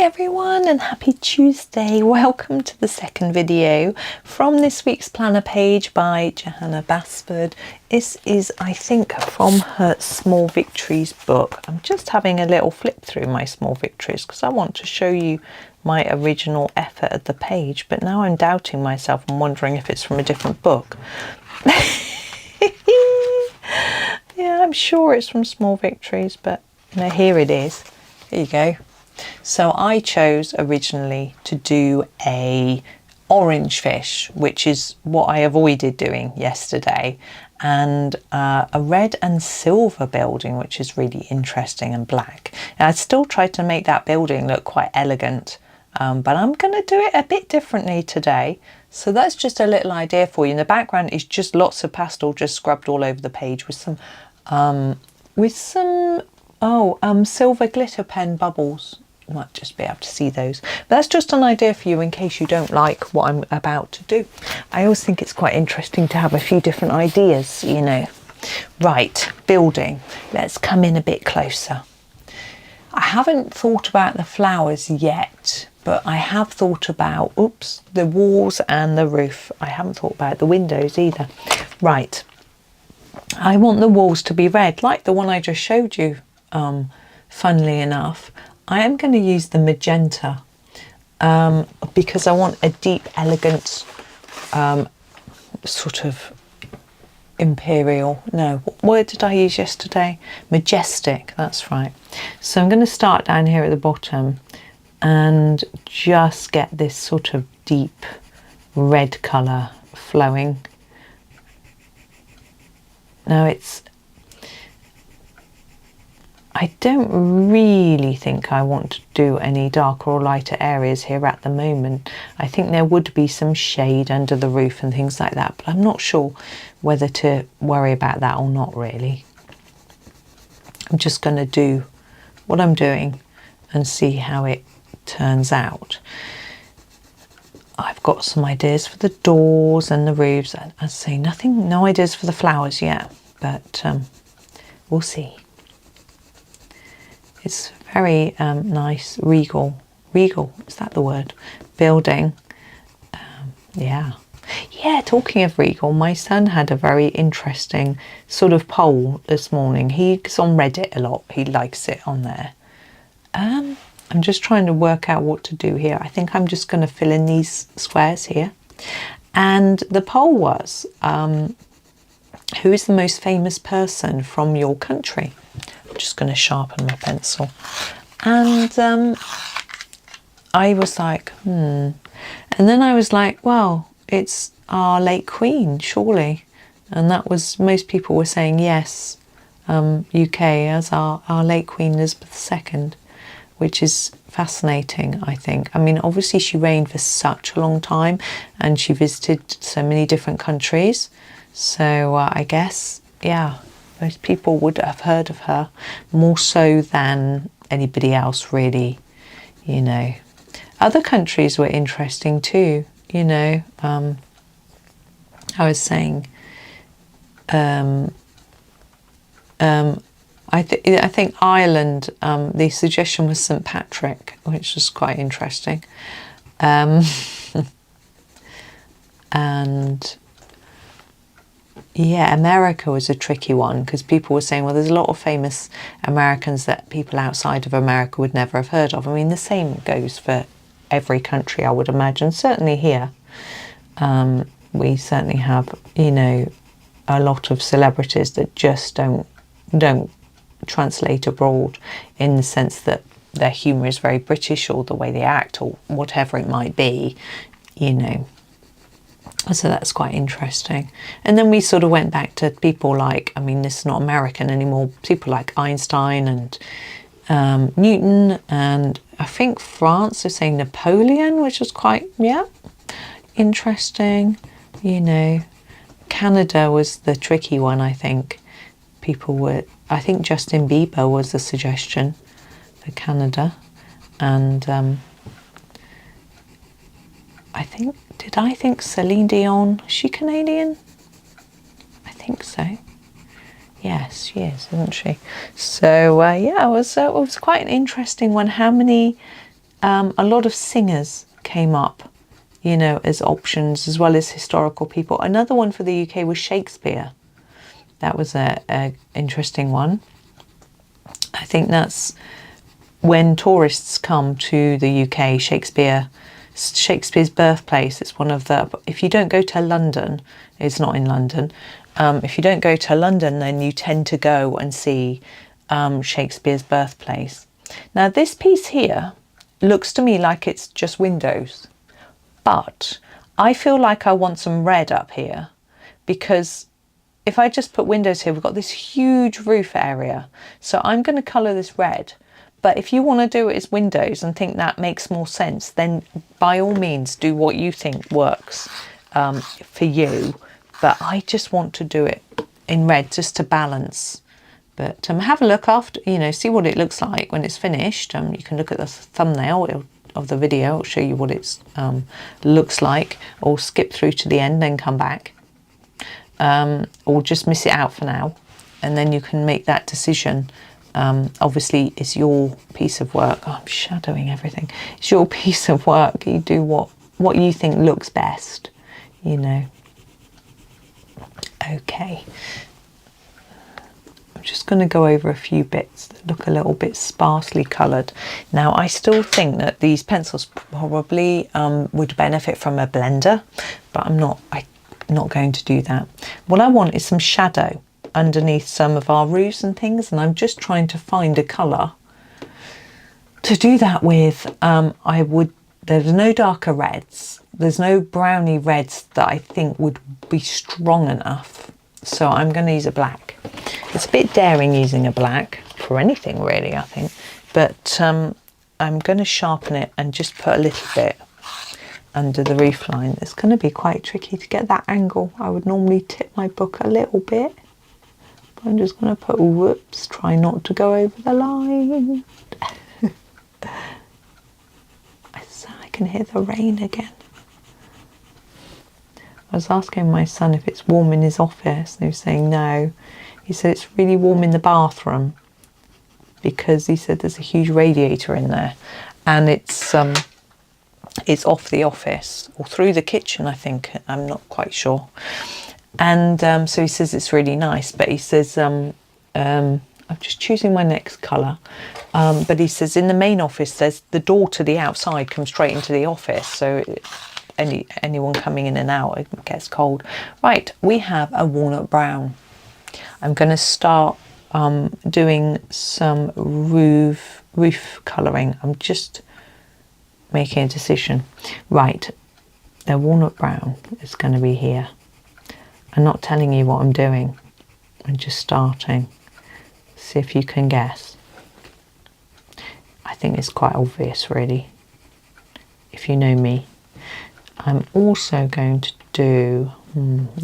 everyone, and happy Tuesday. Welcome to the second video from this week's planner page by Johanna Basford. This is, I think, from her Small Victories book. I'm just having a little flip through my Small Victories because I want to show you my original effort at the page, but now I'm doubting myself and wondering if it's from a different book. Yeah, I'm sure it's from Small Victories, but here it is. Here you go. So I chose originally to do a orange fish, which is what I avoided doing yesterday, and a red and silver building, which is really interesting, and black. And I still tried to make that building look quite elegant, but I'm going to do it a bit differently today. So that's just a little idea for you. In the background is just lots of pastel just scrubbed all over the page with some silver glitter pen bubbles. You might just be able to see those. But that's just an idea for you in case you don't like what I'm about to do. I always think it's quite interesting to have a few different ideas, you know. Right, building. Let's come in a bit closer. I haven't thought about the flowers yet, but I have thought about, the walls and the roof. I haven't thought about the windows either. Right, I want the walls to be red, like the one I just showed you, funnily enough. I am going to use the magenta because I want a deep, elegant, sort of imperial, no, what word did I use yesterday? Majestic, that's right. So I'm going to start down here at the bottom and just get this sort of deep red colour flowing. Now I don't really think I want to do any darker or lighter areas here at the moment. I think there would be some shade under the roof and things like that, but I'm not sure whether to worry about that or not really. I'm just going to do what I'm doing and see how it turns out. I've got some ideas for the doors and the roofs. I say no ideas for the flowers yet, but we'll see. It's very nice, regal, is that the word? Building. Yeah, talking of regal, my son had a very interesting sort of poll this morning. He's on Reddit a lot, he likes it on there. I'm just trying to work out what to do here. I think I'm just going to fill in these squares here. And the poll was, who is the most famous person from your country? I'm just going to sharpen my pencil. And I was like, And then I was like, well, it's our late Queen, surely. And that was, most people were saying yes, UK, as our late Queen Elizabeth II, which is fascinating, I think. I mean, obviously she reigned for such a long time and she visited so many different countries. So I guess, yeah, most people would have heard of her more so than anybody else, really, you know. Other countries were interesting too, you know. I was saying, I think Ireland, the suggestion was St. Patrick, which was quite interesting. And yeah, America was a tricky one because people were saying, well, there's a lot of famous Americans that people outside of America would never have heard of. I mean, the same goes for every country, I would imagine. Certainly here, we certainly have, you know, a lot of celebrities that just don't translate abroad in the sense that their humour is very British, or the way they act, or whatever it might be, you know. So that's quite interesting. And then we sort of went back to people like, I mean, this is not American anymore, people like Einstein and Newton, and I think France is saying Napoleon, which was quite, interesting, you know. Canada was the tricky one, I think. I think Justin Bieber was the suggestion for Canada. And did I think Celine Dion, is she Canadian? I think so. Yes, she is, isn't she? So yeah, it was quite an interesting one. How many a lot of singers came up, you know, as options, as well as historical people. Another one for the UK was Shakespeare. That was a interesting one. I think that's when tourists come to the UK, Shakespeare's birthplace. It's one of the, if you don't go to London, it's not in London. If you don't go to London, then you tend to go and see Shakespeare's birthplace. Now this piece here looks to me like it's just windows, but I feel like I want some red up here, because if I just put windows here, we've got this huge roof area. So I'm going to colour this red. But if you want to do it as windows and think that makes more sense, then by all means do what you think works for you. But I just want to do it in red just to balance. But have a look after, you know, see what it looks like when it's finished. You can look at the thumbnail of the video. It'll show you what it looks like, or skip through to the end, then come back. Or just miss it out for now, and then you can make that decision. Obviously it's your piece of work. Oh, I'm shadowing everything. It's your piece of work. You do what you think looks best, you know. Okay, I'm just going to go over a few bits that look a little bit sparsely coloured. Now I still think that these pencils probably would benefit from a blender, but I'm not going to do that. What I want is some shadow underneath some of our roofs and things, and I'm just trying to find a colour to do that with. There's no darker reds, there's no browny reds that I think would be strong enough, so I'm going to use a black. It's a bit daring using a black for anything really, I think, but I'm going to sharpen it and just put a little bit under the roof line. It's going to be quite tricky to get that angle. I would normally tip my book a little bit, but I'm just going to put, whoops, try not to go over the line. I can hear the rain again. I was asking my son if it's warm in his office, and he was saying no. He said it's really warm in the bathroom, because he said there's a huge radiator in there, and it's off the office or through the kitchen, I think. I'm not quite sure. And so he says it's really nice, but he says I'm just choosing my next colour, but he says in the main office there's the door to the outside comes straight into the office, so anyone coming in and out, it gets cold. Right, we have a walnut brown. I'm going to start doing some roof colouring. I'm just making a decision. Right, the walnut brown is going to be here. I'm not telling you what I'm doing, I'm just starting. See if you can guess. I think it's quite obvious really, if you know me. I'm also going to do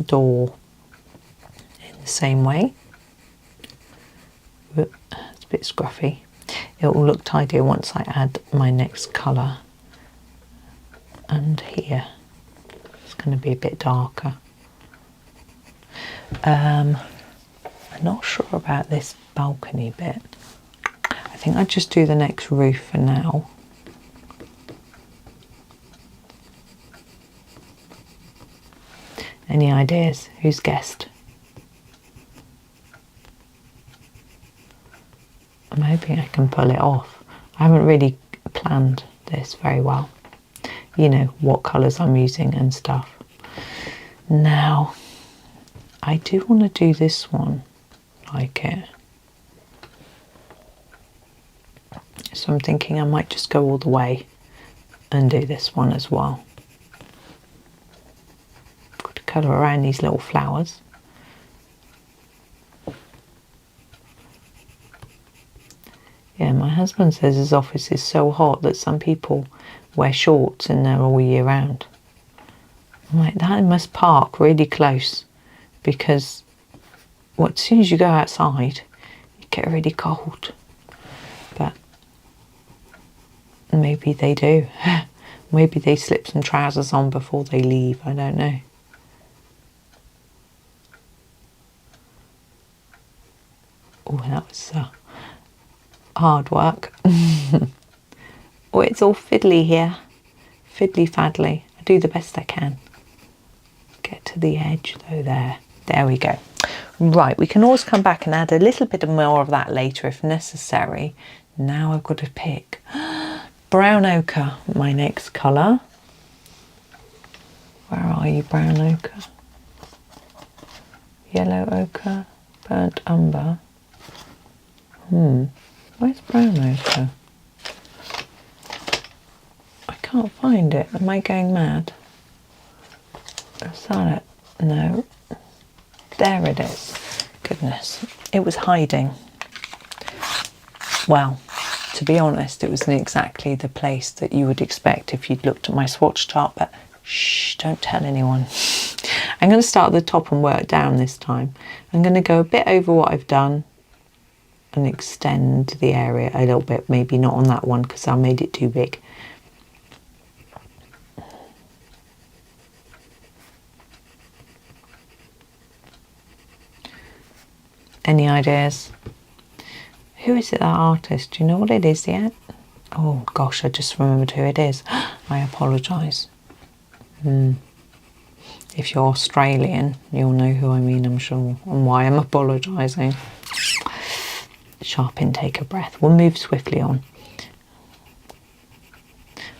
door in the same way. It's a bit scruffy. It will look tidier once I add my next colour. And here it's going to be a bit darker. I'm not sure about this balcony bit. I think I'll just do the next roof for now. Any ideas? Who's guessed? I'm hoping I can pull it off. I haven't really planned this very well. You know, what colours I'm using and stuff. Now, I do want to do this one, like it. So I'm thinking I might just go all the way and do this one as well. Got to colour around these little flowers. Yeah, my husband says his office is so hot that some people wear shorts in there all year round. I'm like, that must park really close, because as soon as you go outside, you get really cold. But maybe they do. Maybe they slip some trousers on before they leave, I don't know. Oh, that was hard work. Oh, it's all fiddly here. Fiddly faddly. I do the best I can. Get to the edge though there. There we go. Right, we can always come back and add a little bit more of that later if necessary. Now I've got to pick brown ochre, my next colour. Where are you, brown ochre? Yellow ochre, burnt umber. Where's brown ochre? I can't find it. Am I going mad? Is that it? No. There it is. Goodness, it was hiding. Well, to be honest, it was in exactly the place that you would expect if you'd looked at my swatch chart, but shh, don't tell anyone. I'm going to start at the top and work down this time. I'm going to go a bit over what I've done and extend the area a little bit, maybe not on that one because I made it too big. Any ideas? Who is it, that artist? Do you know what it is yet? Oh gosh, I just remembered who it is. I apologise. If you're Australian, you'll know who I mean, I'm sure, and why I'm apologising. Sharp intake of breath. We'll move swiftly on.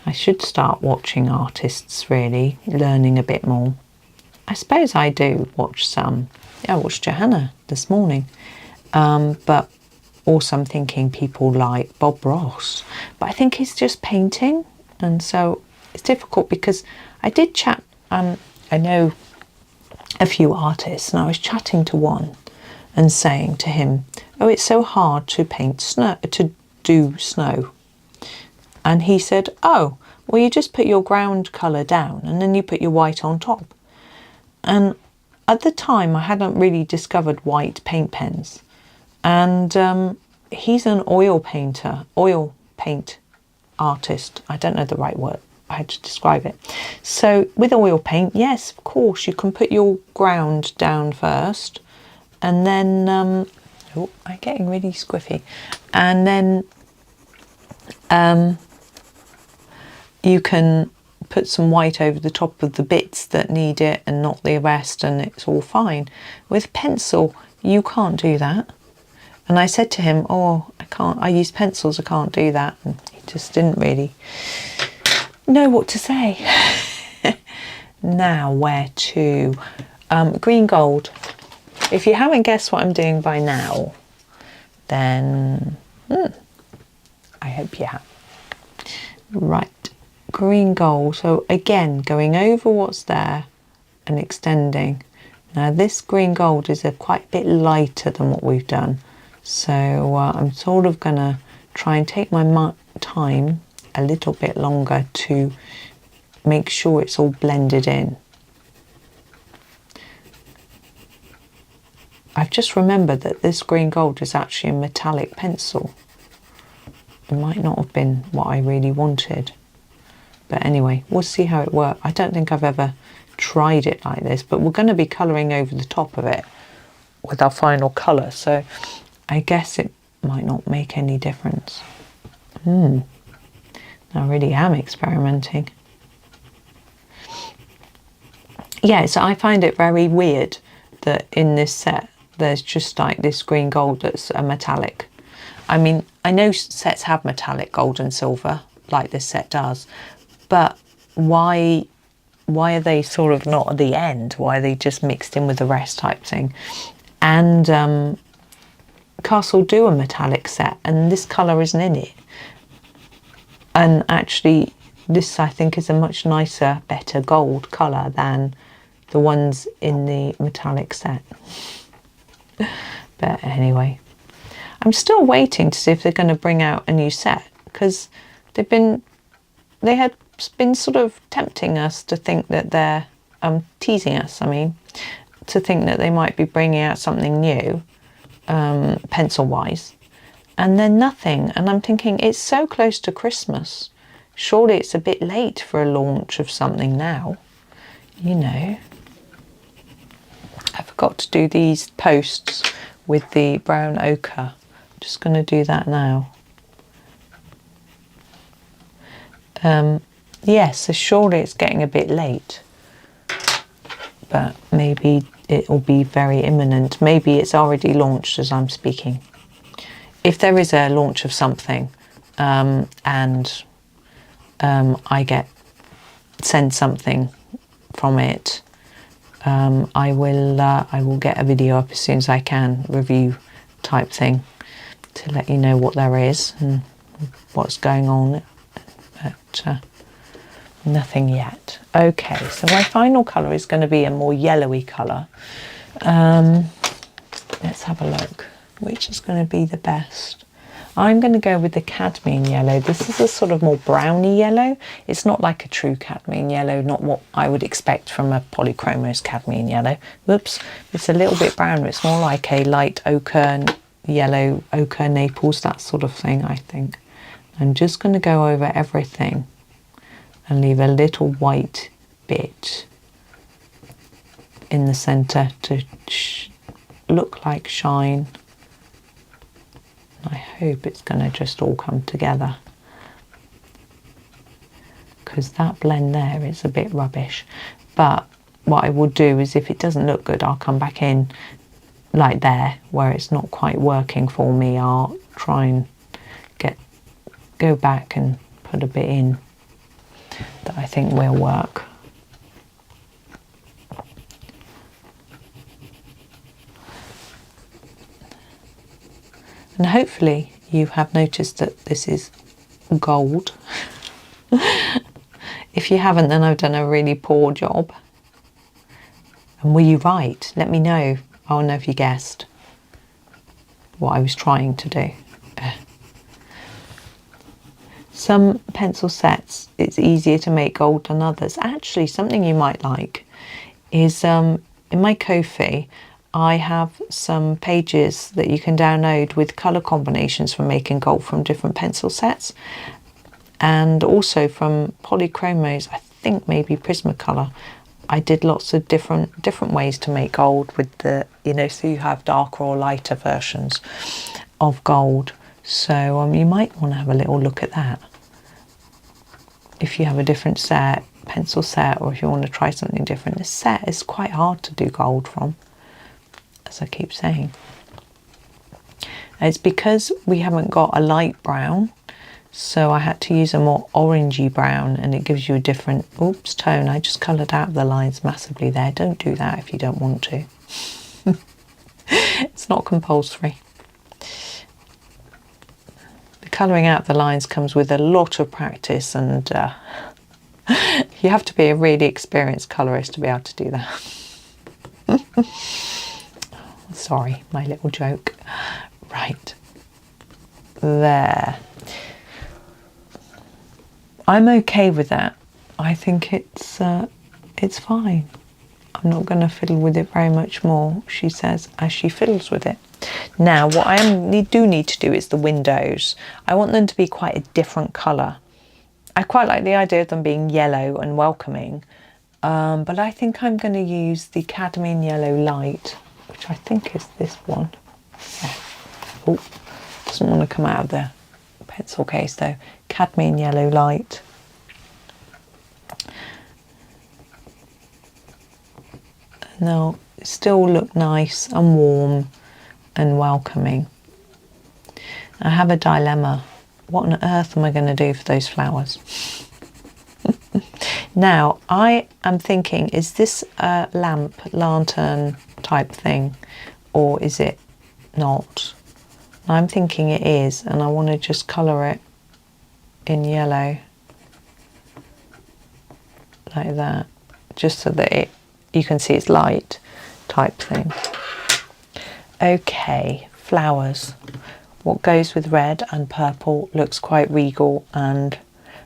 I should start watching artists, really, learning a bit more. I suppose I do watch some. I watched Johanna this morning, but also I'm thinking people like Bob Ross, but I think he's just painting, and so it's difficult because I did chat, I know a few artists, and I was chatting to one and saying to him, oh, it's so hard to paint snow, to do snow, and he said, oh, well, you just put your ground colour down and then you put your white on top. And at the time, I hadn't really discovered white paint pens, and he's an oil paint artist. I don't know the right word, I had to describe it. So with oil paint, yes, of course, you can put your ground down first, and then, oh, I'm getting really squiffy, and then you can put some white over the top of the bits that need it and not the rest, and it's all fine. With pencil, you can't do that. And I said to him, oh, I use pencils, I can't do that. And he just didn't really know what to say. Now, where to? Green gold. If you haven't guessed what I'm doing by now, then I hope you have. Right. Green gold, so again going over what's there and extending. Now this green gold is quite a bit lighter than what we've done, so I'm sort of gonna try and take my time a little bit longer to make sure it's all blended in. I've just remembered that this green gold is actually a metallic pencil. It might not have been what I really wanted. But anyway, we'll see how it works. I don't think I've ever tried it like this, but we're going to be colouring over the top of it with our final colour, so I guess it might not make any difference. I really am experimenting. Yeah, so I find it very weird that in this set there's just like this green gold that's a metallic. I mean, I know sets have metallic gold and silver, like this set does, but why are they sort of not at the end? Why are they just mixed in with the rest type thing? And Castle do a metallic set, and this colour isn't in it. And actually, this I think is a much nicer, better gold colour than the ones in the metallic set. But anyway, I'm still waiting to see if they're going to bring out a new set, because they had been sort of tempting us to think that they're teasing us, I mean, to think that they might be bringing out something new, pencil wise, and then nothing. And I'm thinking, it's so close to Christmas, surely it's a bit late for a launch of something now, you know. I forgot to do these posts with the brown ochre. I'm just going to do that now. Yes, so surely it's getting a bit late, but maybe it will be very imminent. Maybe it's already launched as I'm speaking. If there is a launch of something, and I send something from it, I will get a video up as soon as I can, review type thing, to let you know what there is and what's going on, but nothing yet. Okay, so my final colour is going to be a more yellowy colour. Let's have a look. Which is going to be the best? I'm going to go with the cadmium yellow. This is a sort of more browny yellow. It's not like a true cadmium yellow, not what I would expect from a polychromos cadmium yellow. Whoops, it's a little bit brown. It's more like a light ochre, yellow, ochre Naples, that sort of thing, I think. I'm just going to go over everything and leave a little white bit in the centre to look like shine. I hope it's going to just all come together, because that blend there is a bit rubbish. But what I will do is, if it doesn't look good, I'll come back in like there where it's not quite working for me. I'll try and go back and put a bit in that I think will work. And hopefully you have noticed that this is gold. If you haven't, then I've done a really poor job. And were you right? Let me know. I want to know if you guessed what I was trying to do. Some pencil sets, it's easier to make gold than others. Actually, something you might like is in my Ko-fi, I have some pages that you can download with colour combinations for making gold from different pencil sets, and also from polychromos. I think maybe Prismacolor. I did lots of different ways to make gold with the, so you have darker or lighter versions of gold. So you might want to have a little look at that if you have a different set, pencil set, or if you want to try something different. This set is quite hard to do gold from, as I keep saying. It's because we haven't got a light brown, so I had to use a more orangey brown, and it gives you a different tone. I just coloured out the lines massively there. Don't do that if you don't want to. It's not compulsory. The colouring out the lines comes with a lot of practice, and you have to be a really experienced colourist to be able to do that. Sorry, my little joke. Right, there. I'm okay with that. I think it's fine. I'm not going to fiddle with it very much more, she says, as she fiddles with it. Now, what I do need to do is the windows. I want them to be quite a different colour. I quite like the idea of them being yellow and welcoming, but I think I'm going to use the cadmium yellow light, which I think is this one. Yeah. Oh, doesn't want to come out of the pencil case though. Cadmium yellow light. Now, still look nice and warm and welcoming. I have a dilemma. What on earth am I going to do for those flowers? Now, I am thinking, is this a lantern type thing, or is it not? I'm thinking it is, and I want to just colour it in yellow like that, just so that you can see it's light type thing. Okay, flowers. What goes with red and purple looks quite regal and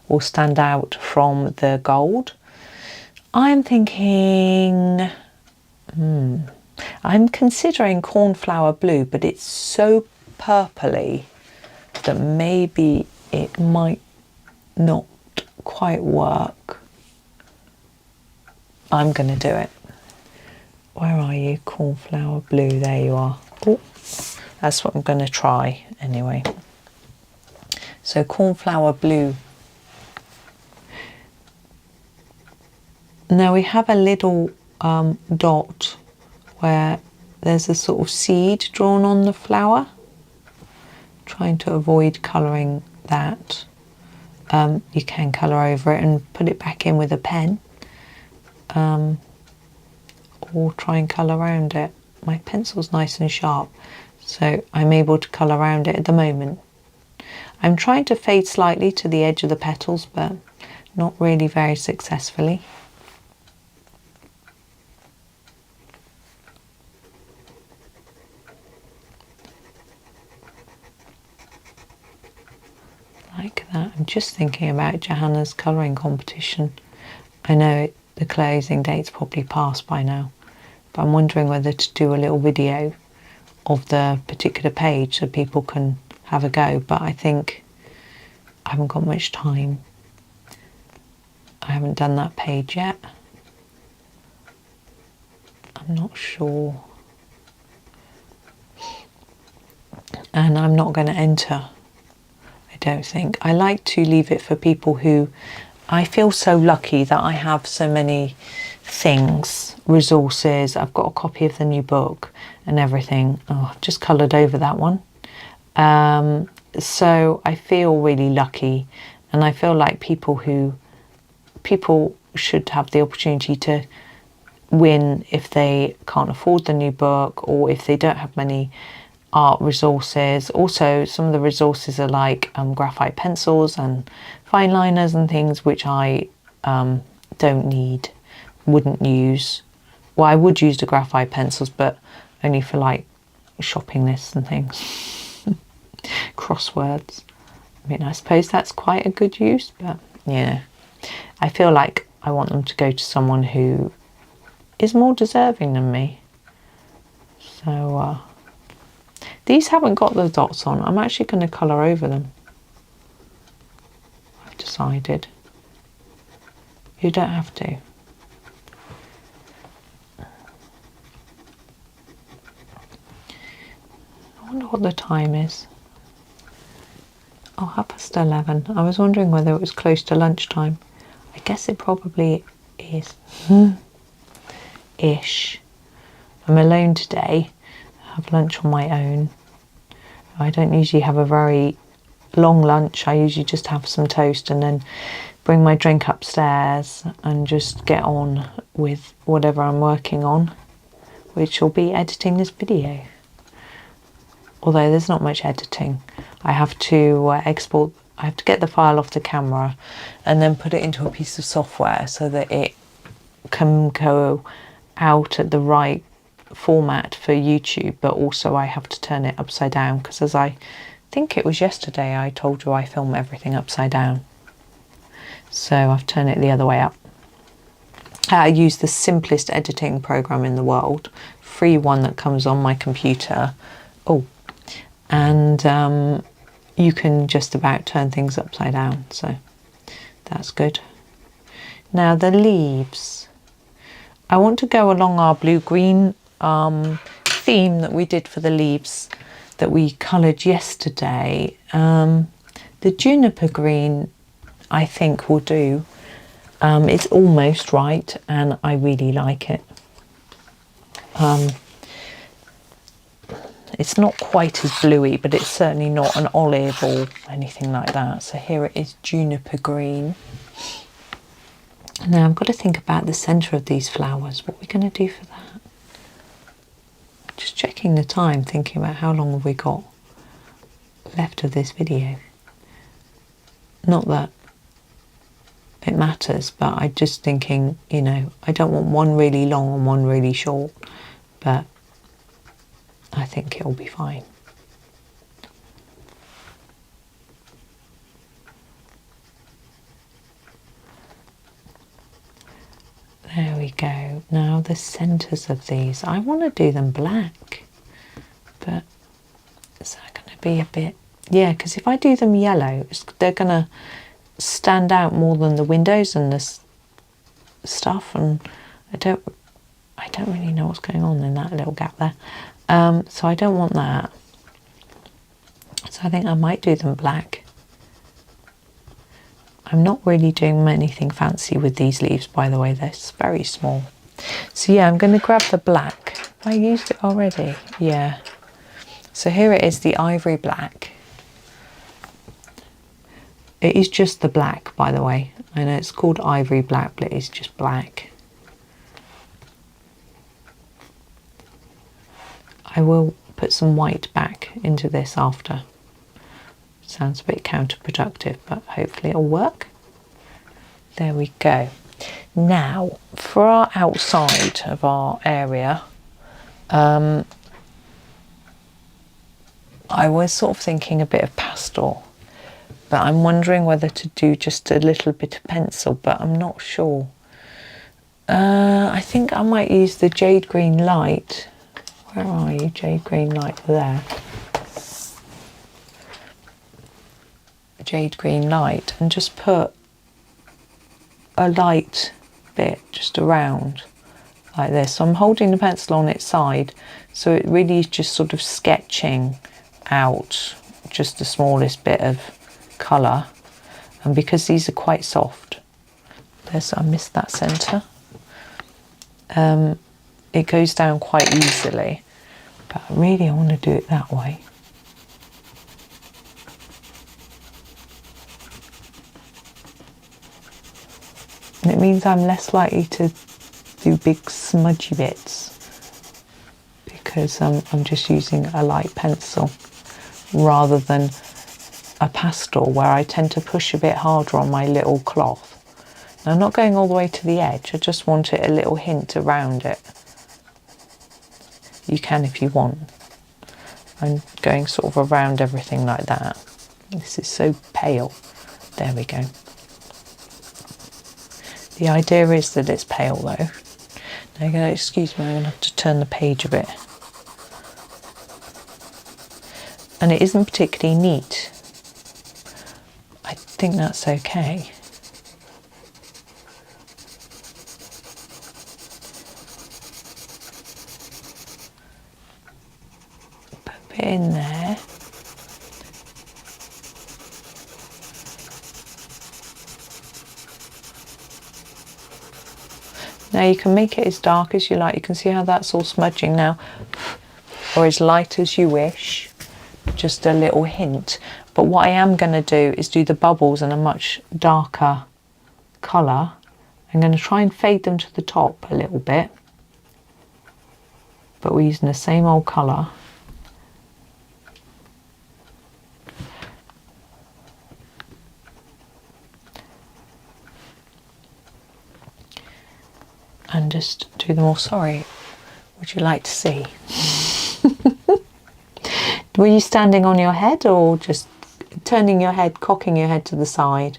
will stand out from the gold. I'm thinking, I'm considering cornflower blue, but it's so purpley that maybe it might not quite work. I'm going to do it. Where are you? Cornflower blue, there you are. Oh, that's what I'm going to try anyway. So cornflower blue Now we have a little dot where there's a sort of seed drawn on the flower. Trying to avoid colouring that. You can colour over it and put it back in with a pen, or try and colour around it. My pencil's nice and sharp, so I'm able to colour around it at the moment. I'm trying to fade slightly to the edge of the petals, but not really very successfully. Like that. I'm just thinking about Johanna's colouring competition. I know the closing date's probably passed by now, but I'm wondering whether to do a little video of the particular page so people can have a go, but I think I haven't got much time. I haven't done that page yet. I'm not sure. And I'm not going to enter, I don't think. I like to leave it for people who, I feel so lucky that I have so many things, resources. I've got a copy of the new book and everything. Oh, I've just coloured over that one. So I feel really lucky, and I feel like people should have the opportunity to win if they can't afford the new book, or if they don't have many art resources. Also, some of the resources are like graphite pencils and fine liners and things which I don't need, wouldn't use. Well, I would use the graphite pencils, but only for like shopping lists and things. Crosswords. I mean, I suppose that's quite a good use, but yeah, I feel like I want them to go to someone who is more deserving than me. So these haven't got the dots on. I'm actually going to colour over them. I've decided. You don't have to. I wonder what the time is. Oh, 11:30. I was wondering whether it was close to lunchtime. I guess it probably is. Ish. I'm alone today. I have lunch on my own. I don't usually have a very long lunch. I usually just have some toast and then bring my drink upstairs and just get on with whatever I'm working on, which will be editing this video. Although there's not much editing. I have to export, I have to get the file off the camera and then put it into a piece of software so that it can go out at the right format for YouTube, but also I have to turn it upside down, because as I think it was yesterday I told you I film everything upside down. So I've turned it the other way up. I use the simplest editing program in the world, free one that comes on my computer. Oh, and you can just about turn things upside down, so that's good. Now the leaves. I want to go along our blue-green theme that we did for the leaves that we coloured yesterday. The juniper green I think will do. It's almost right and I really like it. It's not quite as bluey, but it's certainly not an olive or anything like that. So here it is, juniper green. Now I've got to think about the centre of these flowers. What are we going to do for that? Just checking the time, thinking about how long have we got left of this video. Not that it matters, but I'm just thinking, you know, I don't want one really long and one really short, but I think it'll be fine. There we go. Now the centres of these, I want to do them black, but is that going to be a bit, yeah, because if I do them yellow, they're going to stand out more than the windows and this stuff, and I don't really know what's going on in that little gap there. So I don't want that. So I think I might do them black. I'm not really doing anything fancy with these leaves, by the way. They're very small. So yeah, I'm going to grab the black. I used it already. Yeah. So here it is, the ivory black. It is just the black, by the way. I know it's called ivory black, but it is just black. I will put some white back into this after. Sounds a bit counterproductive, but hopefully it'll work. There we go. Now, for our outside of our area, I was sort of thinking a bit of pastel, but I'm wondering whether to do just a little bit of pencil, but I'm not sure. I think I might use the jade green light. Where are you? Jade green light there. Jade green light, and just put a light bit just around like this. So I'm holding the pencil on its side, so it really is just sort of sketching out just the smallest bit of colour. And because these are quite soft, there's, I missed that centre, it goes down quite easily, but really I want to do it that way. And it means I'm less likely to do big smudgy bits because I'm just using a light pencil rather than a pastel where I tend to push a bit harder on my little cloth. Now, I'm not going all the way to the edge, I just want it a little hint around it. You can if you want. I'm going sort of around everything like that. This is so pale. There we go. The idea is that it's pale though. Now you're going to excuse me, I'm going to have to turn the page a bit. And it isn't particularly neat. I think that's okay. Put a bit in there. Now you can make it as dark as you like. You can see how that's all smudging now, or as light as you wish. Just a little hint. But what I am going to do is do the bubbles in a much darker colour. I'm going to try and fade them to the top a little bit, but we're using the same old colour. And just do them all. Sorry, would you like to see? Were you standing on your head or just turning your head, cocking your head to the side?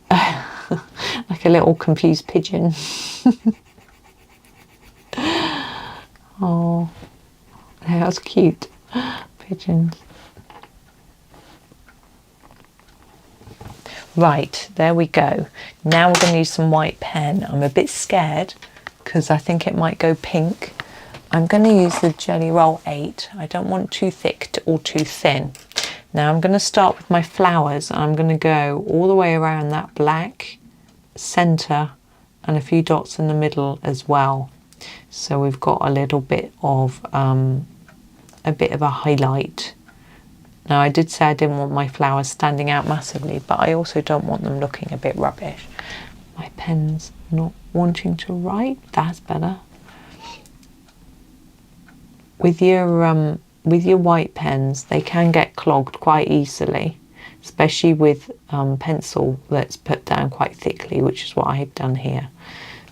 Like a little confused pigeon. Oh, that's cute. Pigeons. Right, there we go. Now we're going to use some white pen. I'm a bit scared because I think it might go pink. I'm going to use the Jelly Roll 8. I don't want too thick or too thin. Now I'm going to start with my flowers. I'm going to go all the way around that black centre and a few dots in the middle as well. So we've got a little bit of a highlight. Now I did say I didn't want my flowers standing out massively, but I also don't want them looking a bit rubbish. My pen's not wanting to write. That's better. With your white pens, they can get clogged quite easily, especially with pencil that's put down quite thickly, which is what I've done here.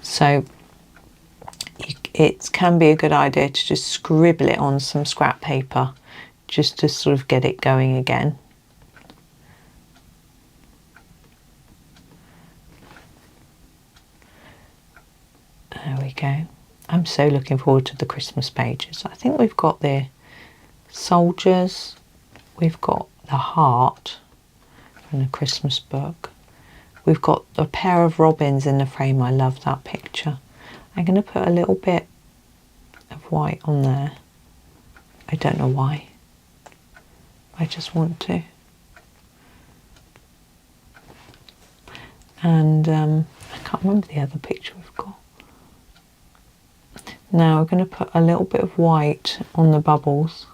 So it can be a good idea to just scribble it on some scrap paper just to sort of get it going again. There we go. I'm so looking forward to the Christmas pages. I think we've got the soldiers, we've got the heart from the Christmas book, we've got a pair of robins in the frame. I love that picture. I'm going to put a little bit of white on there. I don't know why. I just want to. And I can't remember the other picture we've got. Now we're going to put a little bit of white on the bubbles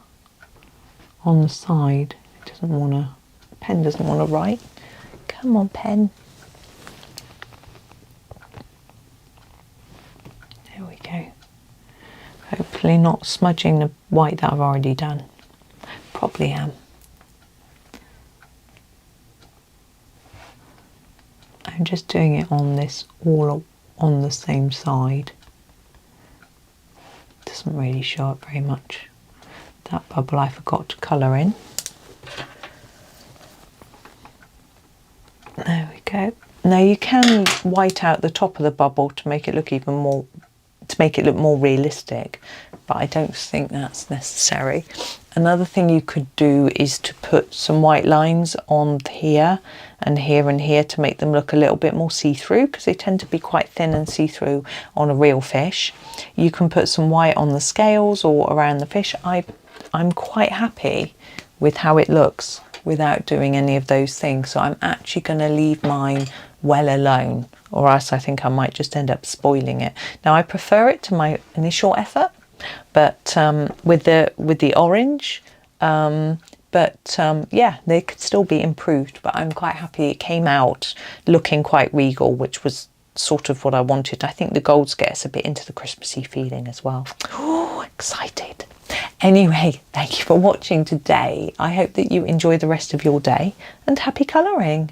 on the side. It doesn't want to, pen doesn't want to write. Come on, pen. There we go. Hopefully not smudging the white that I've already done. Probably am. I'm just doing it on this, all on the same side. Doesn't really show up very much. That bubble I forgot to colour in. There we go. Now you can white out the top of the bubble to make it look even more, to make it look more realistic, but I don't think that's necessary. Another thing you could do is to put some white lines on here and here and here to make them look a little bit more see-through, because they tend to be quite thin and see-through on a real fish. You can put some white on the scales or around the fish. I'm quite happy with how it looks without doing any of those things, so I'm actually going to leave mine well alone, or else I think I might just end up spoiling it. Now I prefer it to my initial effort, but with the orange, yeah, they could still be improved, but I'm quite happy it came out looking quite regal, which was sort of what I wanted. I think the golds get us a bit into the Christmassy feeling as well. Oh, excited. Anyway, thank you for watching today. I hope that you enjoy the rest of your day, and happy colouring.